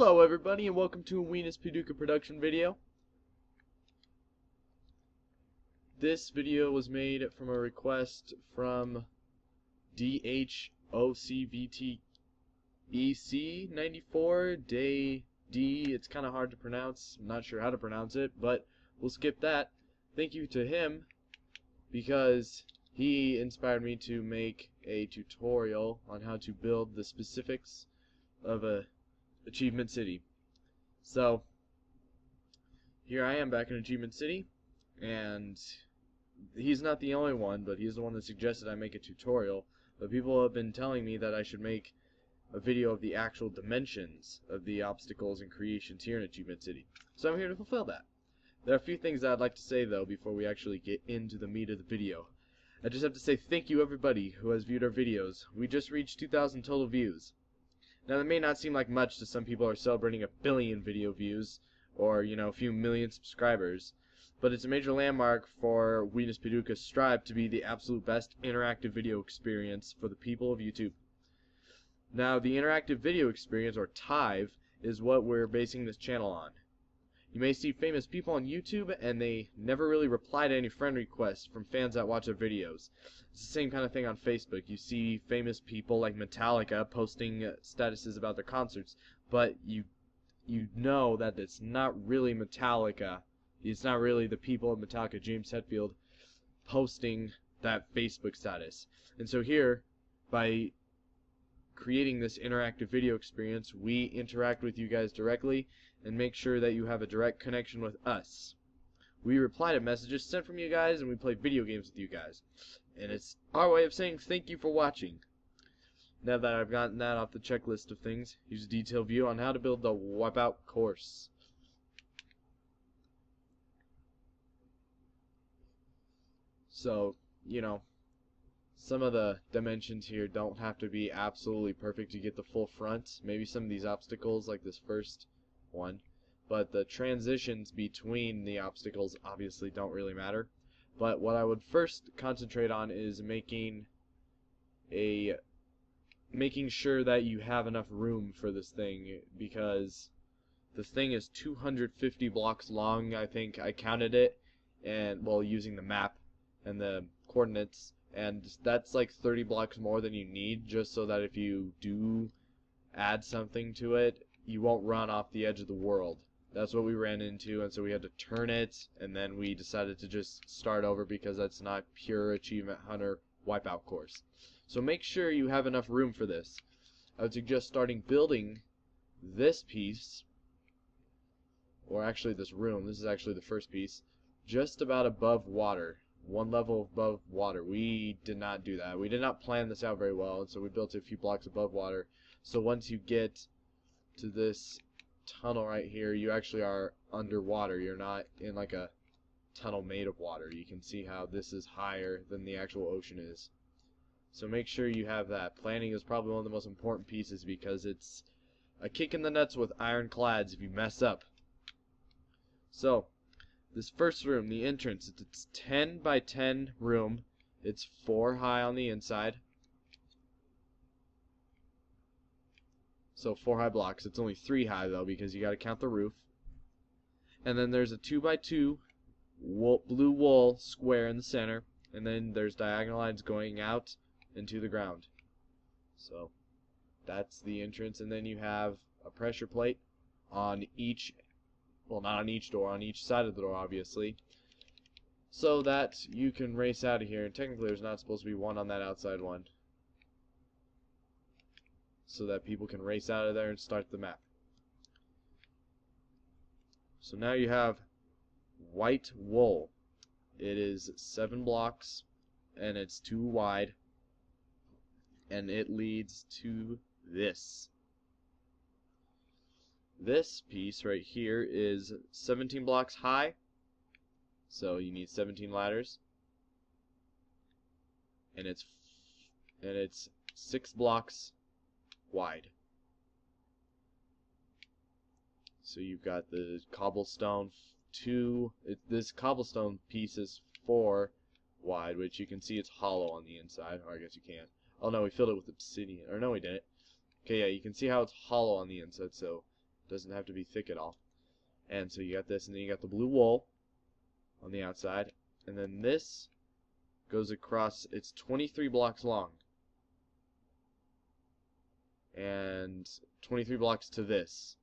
Hello everybody and welcome to a Weenus Paducah production video. This video was made from a request from DHOCVTEC94 Day D. It's kind of hard to pronounce. I'm not sure how to pronounce it, but we'll skip that. Thank you to him because he inspired me to make a tutorial on how to build the specifics of a Achievement City. So here I am back in Achievement City, and he's not the only one, but he's the one that suggested I make a tutorial. But people have been telling me that I should make a video of the actual dimensions of the obstacles and creations here in Achievement City. So I'm here to fulfill that. There are a few things that I'd like to say though before we actually get into the meat of the video. I just have to say thank you everybody who has viewed our videos. We just reached 2,000 total views. Now that may not seem like much to some people who are celebrating 1 billion video views or, you know, a few million subscribers, but it's a major landmark for Weenus Paducah's strive to be the absolute best interactive video experience for the people of YouTube. Now the interactive video experience, or TIVE, is what we're basing this channel on. You may see famous people on YouTube and they never really reply to any friend requests from fans that watch their videos. It's the same kind of thing on Facebook. You see famous people like Metallica posting statuses about their concerts, but you know that it's not really Metallica. It's not really the people of Metallica, James Hetfield, posting that Facebook status. And so here, by creating this interactive video experience, we interact with you guys directly and make sure that you have a direct connection with us. We reply to messages sent from you guys and we play video games with you guys. And it's our way of saying thank you for watching. Now that I've gotten that off the checklist of things, here's a detailed view on how to build the Wipeout course. So, you know, some of the dimensions here don't have to be absolutely perfect to get the full front. Maybe some of these obstacles, like this first one, but the transitions between the obstacles obviously don't really matter. But what I would first concentrate on is making sure that you have enough room for this thing, because the thing is 250 blocks long. I think I counted it, and well, using the map and the coordinates, and that's like 30 blocks more than you need, just so that if you do add something to it, you won't run off the edge of the world. That's what we ran into, and so we had to turn it, and then we decided to just start over because that's not pure Achievement Hunter Wipeout course. So make sure you have enough room for this. I would suggest starting building this piece, or actually this room, this is actually the first piece, just about above water. One level above water. We did not do that. We did not plan this out very well, and so we built it a few blocks above water. So once you get to this tunnel right here, you actually are underwater. You're not in like a tunnel made of water. You can see how this is higher than the actual ocean is. So make sure you have that. Planning is probably one of the most important pieces because it's a kick in the nuts with ironclads if you mess up. So this first room, the entrance, it's 10 by 10 room. It's 4 high on the inside. So 4 high blocks. It's only 3 high though because you got to count the roof. And then there's a 2 by 2 blue wool square in the center, and then there's diagonal lines going out into the ground. So that's the entrance, and then you have a pressure plate on each, well, not on each door, on each side of the door obviously, so that you can race out of here. And technically there's not supposed to be one on that outside one, so that people can race out of there and start the map. So now you have white wool. It is 7 blocks and it's 2 wide, and it leads to this. This piece right here is 17 blocks high, so you need 17 ladders, and it's 6 blocks wide. So you've got the cobblestone this cobblestone piece is 4 wide, which you can see it's hollow on the inside, or I guess you can't. Oh no, we filled it with obsidian, or no we didn't. Okay, yeah, you can see how it's hollow on the inside, so Doesn't have to be thick at all. And so you got this, and then you got the blue wool on the outside, and then this goes across. It's 23 blocks long, and 23 blocks to this.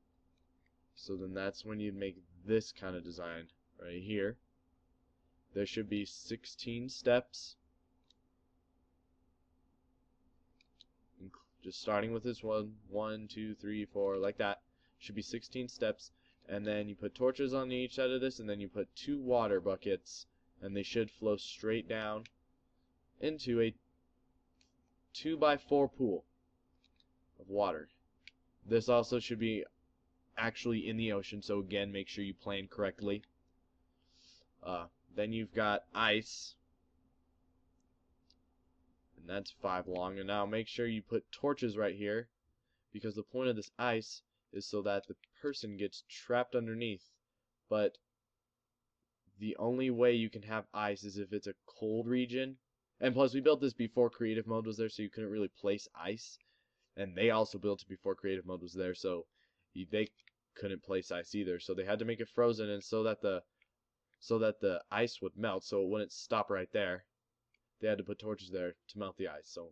So then that's when you'd make this kind of design right here. There should be 16 steps. Just starting with this one, 1, 2, 3, 4, like that. Should be 16 steps. And then you put torches on each side of this, and then you put 2 water buckets, and they should flow straight down into a 2x4 pool of water. This also should be actually in the ocean, so again, make sure you plan correctly. Then you've got ice, and that's 5 long. And now make sure you put torches right here, because the point of this ice is so that the person gets trapped underneath. But the only way you can have ice is if it's a cold region. And plus, we built this before creative mode was there, so you couldn't really place ice. And they also built it before creative mode was there, so they couldn't place ice either. So they had to make it frozen, and so that the ice would melt, so it wouldn't stop right there. They had to put torches there to melt the ice. So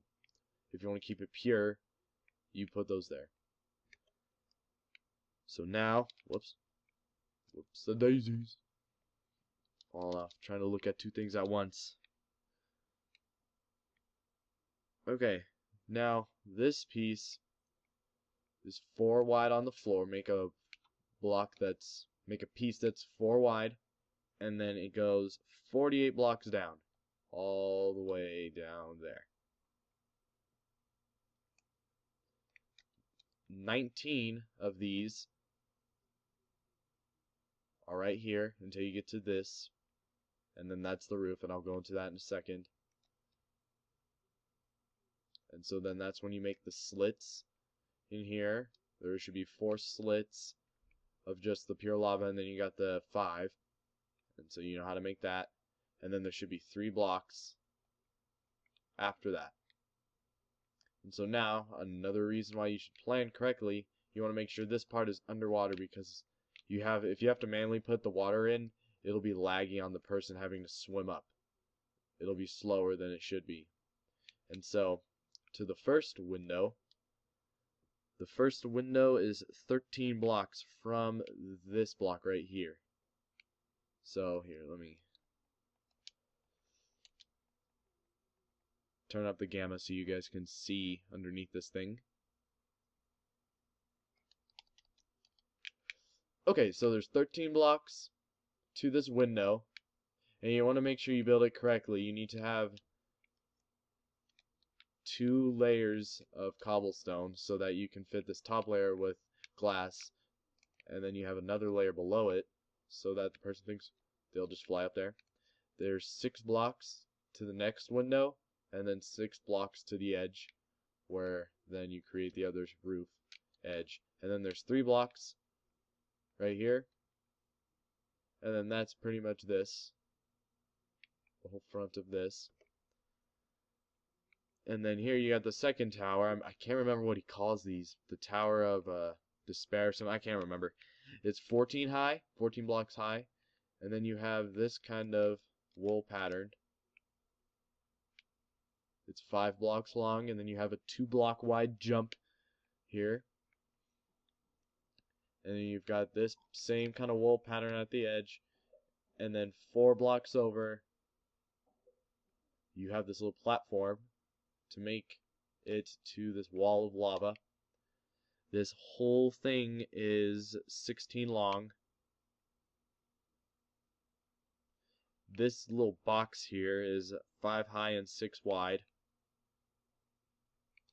if you want to keep it pure, you put those there. So now, whoops the daisies. Falling off, trying to look at 2 things at once. Okay, now this piece is 4 wide on the floor. Make a piece that's 4 wide, and then it goes 48 blocks down, all the way down there. 19 of these are right here until you get to this, and then that's the roof, and I'll go into that in a second. And so then that's when you make the slits in here. There should be 4 slits of just the pure lava, and then you got the 5, and so you know how to make that. And then there should be 3 blocks after that. And so now, another reason why you should plan correctly, you want to make sure this part is underwater, because if you have to manually put the water in, it'll be laggy on the person having to swim up. It'll be slower than it should be. And so, to the first window is 13 blocks from this block right here. So here, let me turn up the gamma so you guys can see underneath this thing. Okay, so there's 13 blocks to this window, and you want to make sure you build it correctly. You need to have 2 layers of cobblestone so that you can fit this top layer with glass, and then you have another layer below it so that the person thinks they'll just fly up there. There's 6 blocks to the next window, and then 6 blocks to the edge, where then you create the other roof edge. And then there's 3 blocks right here, and then that's pretty much this, the whole front of this. And then here you got the second tower. I can't remember what he calls these. The Tower of Despair or something. I can't remember. It's 14 high, 14 blocks high. And then you have this kind of wool pattern. It's 5 blocks long, and then you have a 2-block wide jump here. And then you've got this same kind of wool pattern at the edge. And then 4 blocks over, you have this little platform to make it to this wall of lava. This whole thing is 16 long. This little box here is 5 high and 6 wide.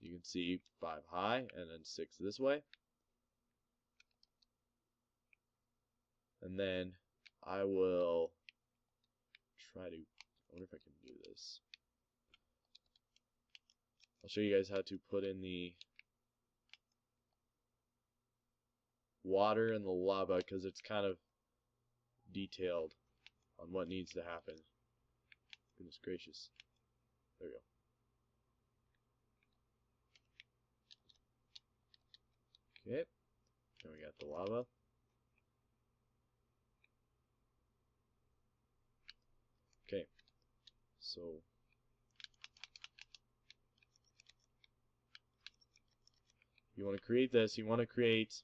You can see 5 high and then 6 this way. And then I will try to, I wonder if I can do this. I'll show you guys how to put in the water and the lava, because it's kind of detailed on what needs to happen. Goodness gracious. There we go. Okay. Then we got the lava. Okay, so you want to create this. You want to create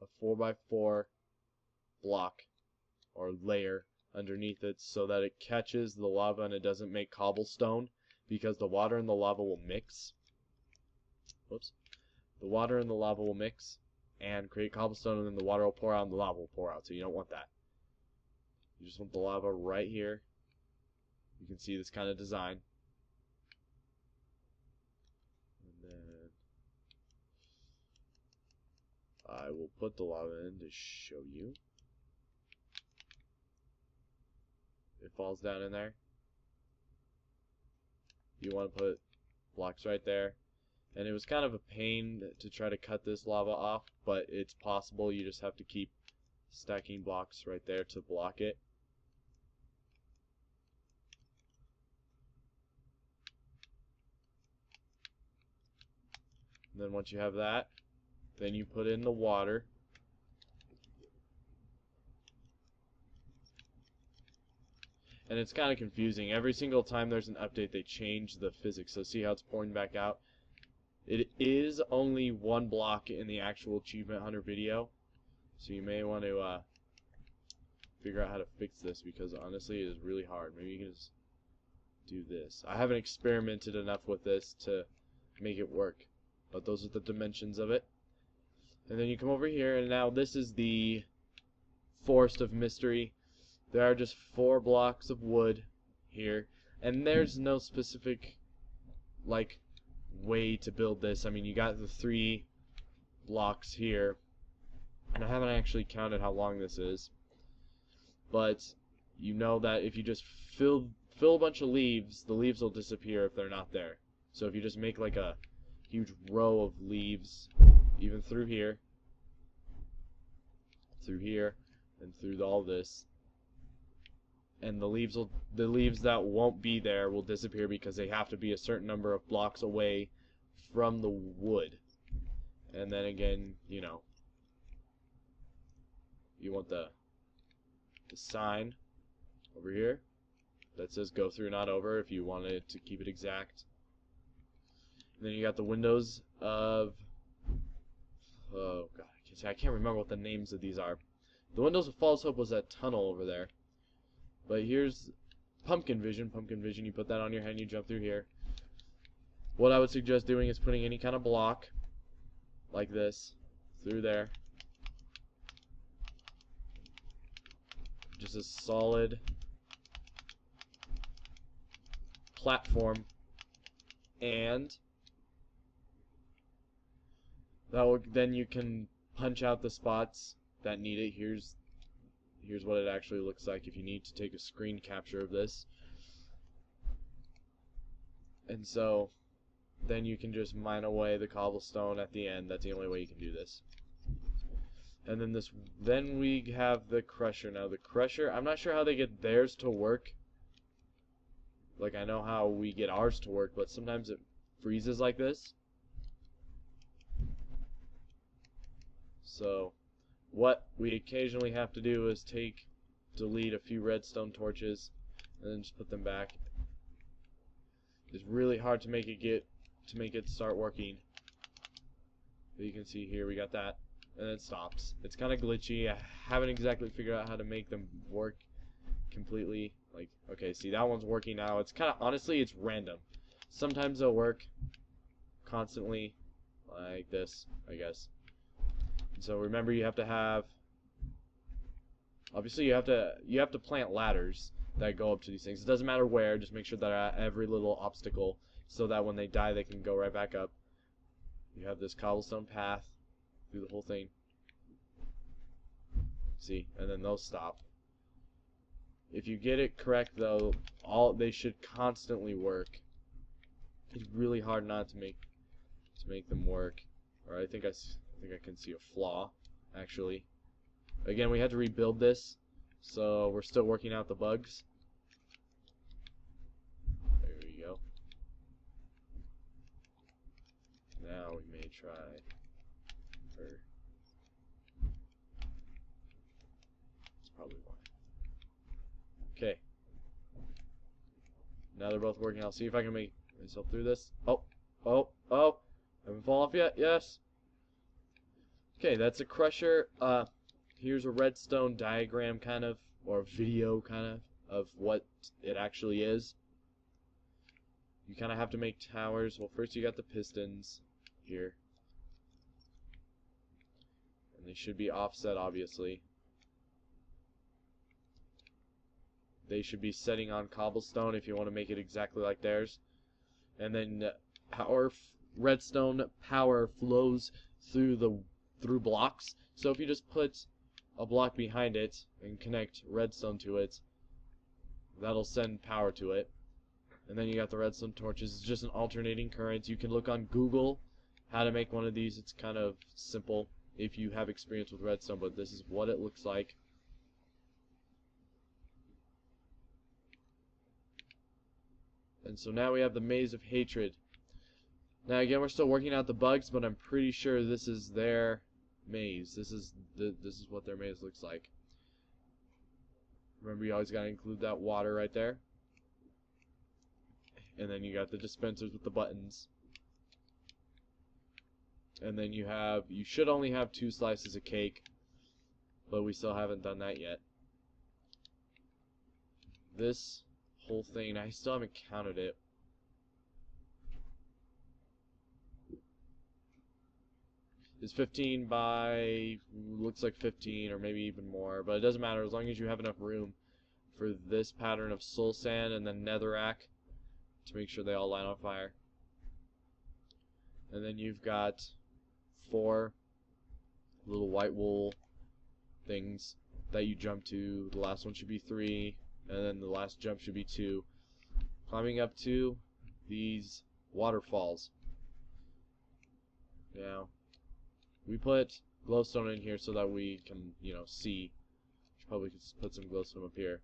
a 4x4 block or layer underneath it so that it catches the lava and it doesn't make cobblestone, because the water and the lava will mix. Whoops. The water and the lava will mix and create cobblestone, and then the water will pour out and the lava will pour out. So you don't want that. You just want the lava right here. You can see this kind of design. And then I will put the lava in to show you. It falls down in there. You want to put blocks right there. And it was kind of a pain to try to cut this lava off, but it's possible. You just have to keep stacking blocks right there to block it. And then once you have that, then you put in the water. And it's kind of confusing. Every single time there's an update, they change the physics. So see how it's pouring back out? It is only one block in the actual Achievement Hunter video. So you may want to figure out how to fix this, because honestly it is really hard. Maybe you can just do this. I haven't experimented enough with this to make it work. But those are the dimensions of it. And then you come over here, and now this is the Forest of Mystery. There are just 4 blocks of wood here, and there's no specific like way to build this. I mean, you got the 3 blocks here, and I haven't actually counted how long this is, but you know that if you just fill a bunch of leaves, the leaves will disappear if they're not there. So if you just make like a huge row of leaves, even through here, and through all this, and the leaves that won't be there will disappear because they have to be a certain number of blocks away from the wood. And then again, you know, you want the sign over here that says go through, not over, if you wanted to keep it exact. And then you got the windows of, oh god, I can't remember what the names of these are. The windows of False Hope was that tunnel over there. But here's Pumpkin Vision. Pumpkin Vision, you put that on your head and you jump through here. What I would suggest doing is putting any kind of block like this through there. Just a solid platform, and that will, then you can punch out the spots that need it. Here's what it actually looks like if you need to take a screen capture of this. And so then you can just mine away the cobblestone at the end. That's the only way you can do this. And then we have the crusher. Now the crusher, I'm not sure how they get theirs to work. Like, I know how we get ours to work, but sometimes it freezes like this. So what we occasionally have to do is delete a few redstone torches and then just put them back. It's really hard to make it start working. But you can see here we got that, and it stops. It's kind of glitchy. I haven't exactly figured out how to make them work completely. Like, okay, see, that one's working now. It's kind of, honestly, it's random. Sometimes they'll work constantly like this, I guess. And so remember, you have to have, obviously you have to plant ladders that go up to these things. It doesn't matter where, just make sure that at every little obstacle, so that when they die they can go right back up. You have this cobblestone path through the whole thing. See, and then they'll stop. If you get it correct though, they should constantly work. It's really hard not to make them work. Or I think I can see a flaw, actually. Again, we had to rebuild this, so we're still working out the bugs. There we go. Now we may try, or probably why. Okay. Now they're both working. I'll see if I can make myself through this. Oh, oh, oh. Haven't fallen off yet. Yes. Okay, that's a crusher. Here's a redstone diagram kind of, or video kind of what it actually is. You kind of have to make towers. Well, first you got the pistons here. And they should be offset, obviously. They should be setting on cobblestone if you want to make it exactly like theirs. And then redstone power flows through blocks. So if you just put a block behind it and connect redstone to it, that'll send power to it. And then you got the redstone torches. It's just an alternating current. You can look on Google how to make one of these. It's kind of simple if you have experience with redstone, but this is what it looks like. And so now we have the Maze of Hatred. Now again, we're still working out the bugs, but I'm pretty sure this is their maze. This is what their maze looks like. Remember, you always gotta include that water right there. And then you got the dispensers with the buttons. And then you should only have 2 slices of cake, but we still haven't done that yet. This whole thing, I still haven't counted it. Is 15 by, looks like 15 or maybe even more, but it doesn't matter as long as you have enough room for this pattern of soul sand and then netherrack to make sure they all line on fire. And then you've got 4 little white wool things that you jump to. The last one should be 3, and then the last jump should be 2. Climbing up to these waterfalls. Now, we put glowstone in here so that we can, see. Should probably put some glowstone up here.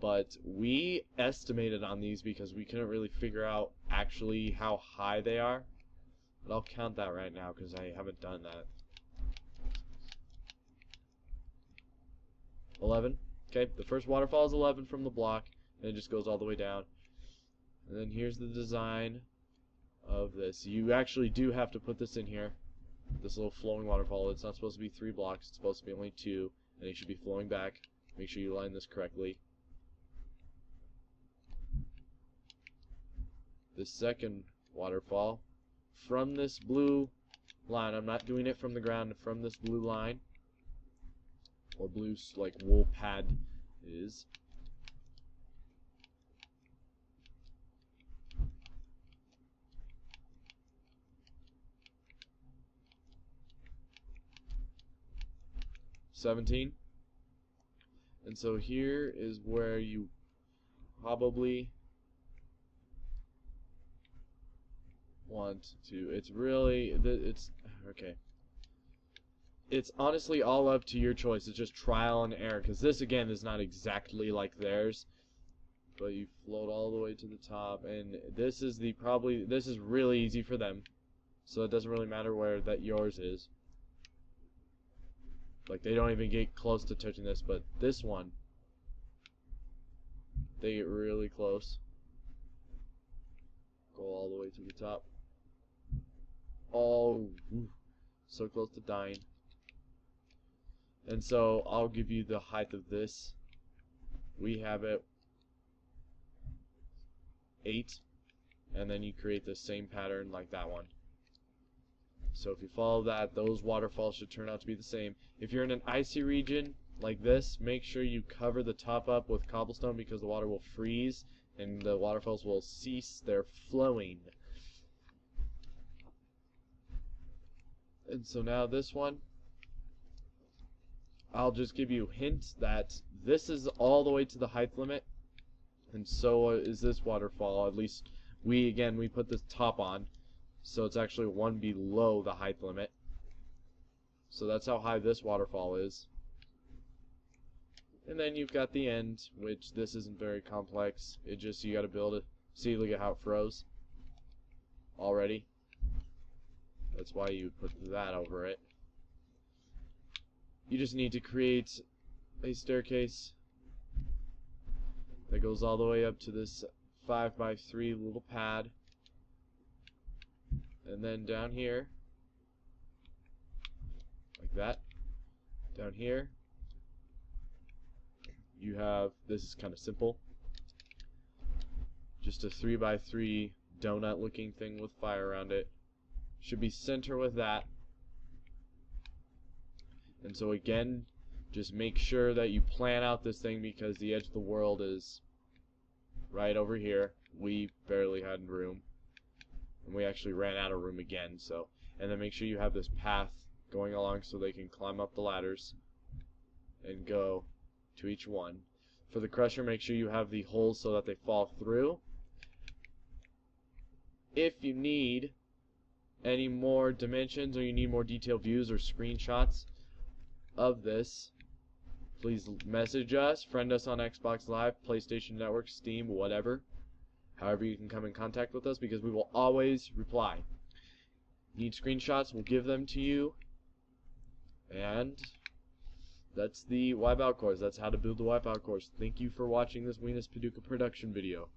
But we estimated on these because we couldn't really figure out actually how high they are. But I'll count that right now because I haven't done that. 11. Okay, the first waterfall is 11 from the block, and it just goes all the way down. And then here's the design of this. You actually do have to put this in here. This little flowing waterfall. It's not supposed to be 3 blocks. It's supposed to be only 2, and they should be flowing back. Make sure you line this correctly. The second waterfall, from this blue line, I'm not doing it from the ground, from this blue line, or blue like wool pad is. $17. And so here is where you probably want to, it's okay. It's honestly all up to your choice. It's just trial and error, because this again is not exactly like theirs, but you float all the way to the top, and this is this is really easy for them, so it doesn't really matter where that yours is. Like, they don't even get close to touching this, but this one, they get really close. Go all the way to the top. Oh, so close to dying. And so I'll give you the height of this. We have it 8, and then you create the same pattern like that one. So if you follow that, those waterfalls should turn out to be the same. If you're in an icy region like this, make sure you cover the top up with cobblestone, because the water will freeze and the waterfalls will cease their flowing. And so now this one, I'll just give you a hint that this is all the way to the height limit, and so is this waterfall. At least we put the top on, so it's actually one below the height limit. So that's how high this waterfall is. And then you've got the end, which this isn't very complex. It just, you gotta build it. See, look at how it froze already. That's why you put that over it. you just need to create a staircase that goes all the way up to this 5x3 little pad, and then down here, like that, down here you have, this is kind of simple, just a 3x3 donut looking thing with fire around it. Should be center with that. And so again, just make sure that you plan out this thing, because the edge of the world is right over here. We barely had room, and we actually ran out of room again. So, and then make sure you have this path going along so they can climb up the ladders and go to each one. For the crusher, make sure you have the holes so that they fall through. If you need any more dimensions, or you need more detailed views or screenshots of this, please message us, friend us on Xbox Live, PlayStation Network, Steam, whatever. However you can come in contact with us, because we will always reply. Need screenshots, we'll give them to you. And that's the Wipeout course. That's how to build the Wipeout course. Thank you for watching this Weenus Paducah production video.